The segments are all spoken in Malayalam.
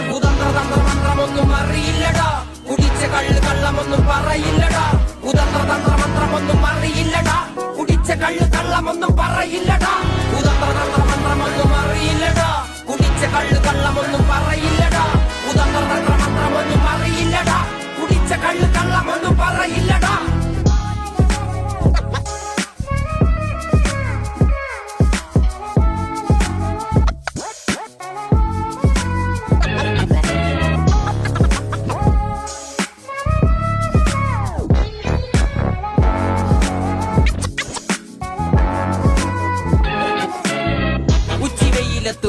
കുതന്ത്രതന്ത്രമന്ത്രമൊന്നും അറിയില്ലടാ, കുടിച്ച കള്ള് കള്ളമൊന്നും പറയില്ലടാ. കുതന്ത്രതന്ത്രമന്ത്രമൊന്നും അറിയില്ലടാ, കുടിച്ച കള്ള് കള്ളമൊന്നും പറയില്ലടാ. കുതന്ത്രതന്ത്രമന്ത്രമൊന്നും അറിയില്ലടാ, കുടിച്ച കള്ള് കള്ളമൊന്നും പറയില്ലടാ. കുതന്ത്രതന്ത്രമന്ത്രമൊന്നും അറിയില്ലടാ, കുടിച്ച കള്ള് കള്ളമൊന്നും പറയില്ലടാ.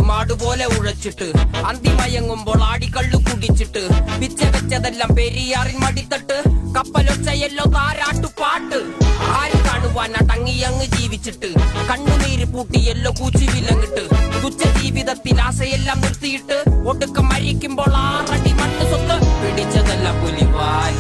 മാടുപോലെ ഉഴച്ചിട്ട് അന്തിമയങ്ങുമ്പോൾ ആടിക്കള്ളു കുടിച്ചിട്ട് പിച്ച വെച്ചതെല്ലാം പെരിയാറിൻ മടിത്തട്ട് കപ്പലൊച്ചയല്ലോ താരാട്ടുപാട്ട്. ആര് കാണുവാൻ അടങ്ങിയങ്ങ് ജീവിച്ചിട്ട് കണ്ണുനീര് പൂട്ടിയല്ലോ കൂച്ചി വിലങ്ങിട്ട് തുച്ഛ ജീവിതത്തിൽ ആശയെല്ലാം നിർത്തിയിട്ട് ഒടുക്കം മരിക്കുമ്പോൾ 6 അടി മണ്ണ് സ്വത്ത് പിടിച്ചതെല്ലാം പുലിവാൽ.